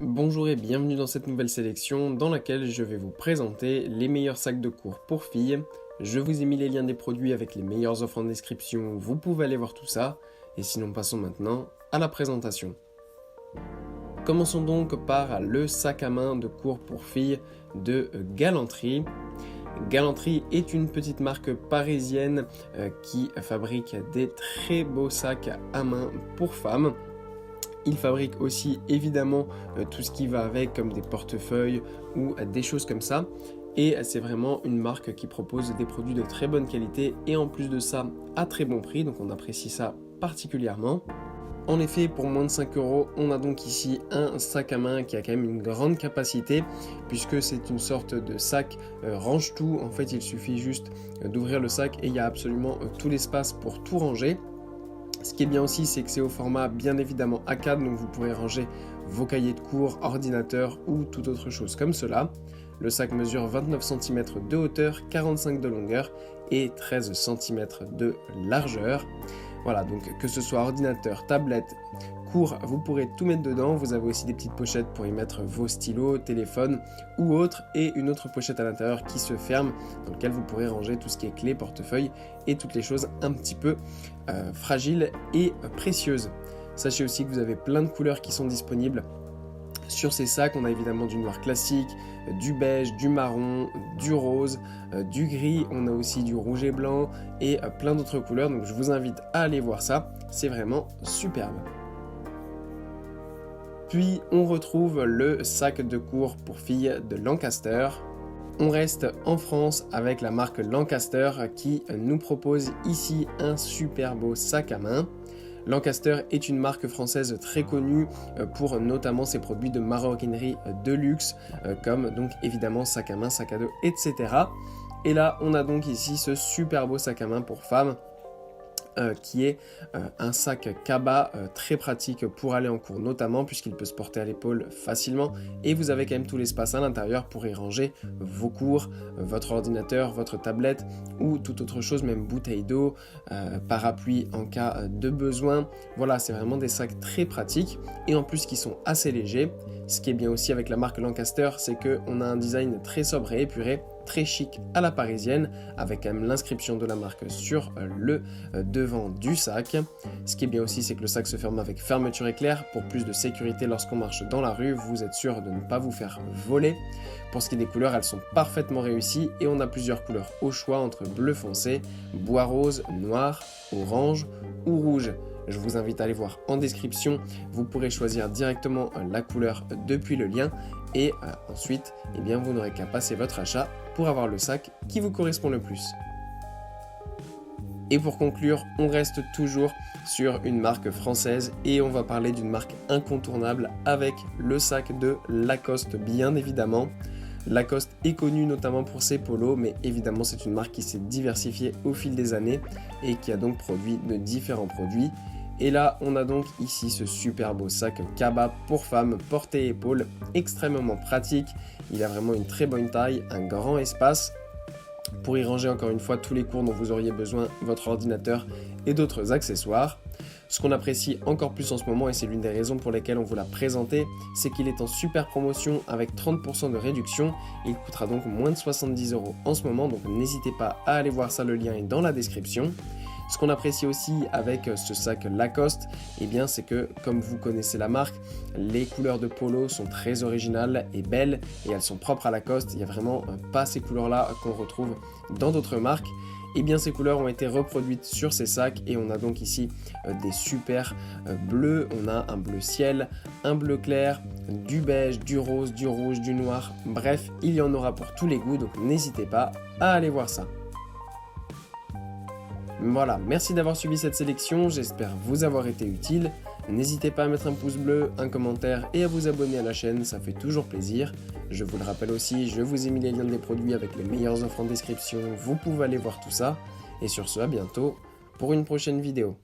Bonjour et bienvenue dans cette nouvelle sélection dans laquelle je vais vous présenter les meilleurs sacs de cours pour filles. Je vous ai mis les liens des produits avec les meilleures offres en description, vous pouvez aller voir tout ça. Et sinon passons maintenant à la présentation. Commençons donc par le sac à main de cours pour filles de Galanterie. Galanterie est une petite marque parisienne qui fabrique des très beaux sacs à main pour femmes. Il fabrique aussi évidemment tout ce qui va avec comme des portefeuilles ou des choses comme ça. Et c'est vraiment une marque qui propose des produits de très bonne qualité et en plus de ça à très bon prix, donc on apprécie ça particulièrement. En effet, pour moins de 5 €, on a donc ici un sac à main qui a quand même une grande capacité puisque c'est une sorte de sac range tout. En fait, il suffit juste d'ouvrir le sac et il y a absolument tout l'espace pour tout ranger. Ce qui est bien aussi, c'est que c'est au format bien évidemment A4, donc vous pourrez ranger vos cahiers de cours, ordinateur ou toute autre chose comme cela. Le sac mesure 29 cm de hauteur, 45 de longueur et 13 cm de largeur. Voilà, donc que ce soit ordinateur, tablette, cours, vous pourrez tout mettre dedans. Vous avez aussi des petites pochettes pour y mettre vos stylos, téléphones ou autres, et une autre pochette à l'intérieur qui se ferme, dans laquelle vous pourrez ranger tout ce qui est clés, portefeuille et toutes les choses un petit peu fragiles et précieuses. Sachez aussi que vous avez plein de couleurs qui sont disponibles. Sur ces sacs, on a évidemment du noir classique, du beige, du marron, du rose, du gris, on a aussi du rouge et blanc et plein d'autres couleurs, donc je vous invite à aller voir ça, c'est vraiment superbe. Puis on retrouve le sac de cours pour filles de Lancaster. On reste en France avec la marque Lancaster qui nous propose ici un super beau sac à main. Lancaster est une marque française très connue pour notamment ses produits de maroquinerie de luxe, comme donc évidemment sac à main, sac à dos, etc. Et là, on a donc ici ce super beau sac à main pour femmes, qui est un sac cabas très pratique pour aller en cours notamment puisqu'il peut se porter à l'épaule facilement et vous avez quand même tout l'espace à l'intérieur pour y ranger vos cours, votre ordinateur, votre tablette ou toute autre chose, même bouteille d'eau, parapluie en cas de besoin. Voilà, c'est vraiment des sacs très pratiques et en plus qui sont assez légers. Ce qui est bien aussi avec la marque Lancaster, c'est qu'on a un design très sobre et épuré, très chic à la parisienne, avec quand même l'inscription de la marque sur le devant du sac. Ce qui est bien aussi, c'est que le sac se ferme avec fermeture éclair pour plus de sécurité lorsqu'on marche dans la rue, vous êtes sûr de ne pas vous faire voler. Pour ce qui est des couleurs, elles sont parfaitement réussies et on a plusieurs couleurs au choix entre bleu foncé, bois rose, noir, orange ou rouge. Je vous invite à aller voir en description, vous pourrez choisir directement la couleur depuis le lien et ensuite eh bien, vous n'aurez qu'à passer votre achat pour avoir le sac qui vous correspond le plus. Et pour conclure, on reste toujours sur une marque française et on va parler d'une marque incontournable avec le sac de Lacoste bien évidemment. Lacoste est connu notamment pour ses polos, mais évidemment c'est une marque qui s'est diversifiée au fil des années et qui a donc produit de différents produits. Et là, on a donc ici ce super beau sac cabas pour femmes, porté-épaule, extrêmement pratique. Il a vraiment une très bonne taille, un grand espace pour y ranger encore une fois tous les cours dont vous auriez besoin, votre ordinateur et d'autres accessoires. Ce qu'on apprécie encore plus en ce moment, et c'est l'une des raisons pour lesquelles on vous l'a présenté, c'est qu'il est en super promotion avec 30% de réduction. Il coûtera donc moins de 70 € en ce moment, donc n'hésitez pas à aller voir ça, le lien est dans la description. Ce qu'on apprécie aussi avec ce sac Lacoste, eh bien, c'est que, comme vous connaissez la marque, les couleurs de polo sont très originales et belles et elles sont propres à Lacoste. Il n'y a vraiment pas ces couleurs-là qu'on retrouve dans d'autres marques. Et bien, ces couleurs ont été reproduites sur ces sacs et on a donc ici des super bleus. On a un bleu ciel, un bleu clair, du beige, du rose, du rouge, du noir. Bref, il y en aura pour tous les goûts, donc n'hésitez pas à aller voir ça. Voilà, merci d'avoir suivi cette sélection, j'espère vous avoir été utile. N'hésitez pas à mettre un pouce bleu, un commentaire et à vous abonner à la chaîne, ça fait toujours plaisir. Je vous le rappelle aussi, je vous ai mis les liens des produits avec les meilleures offres en description, vous pouvez aller voir tout ça. Et sur ce, à bientôt pour une prochaine vidéo.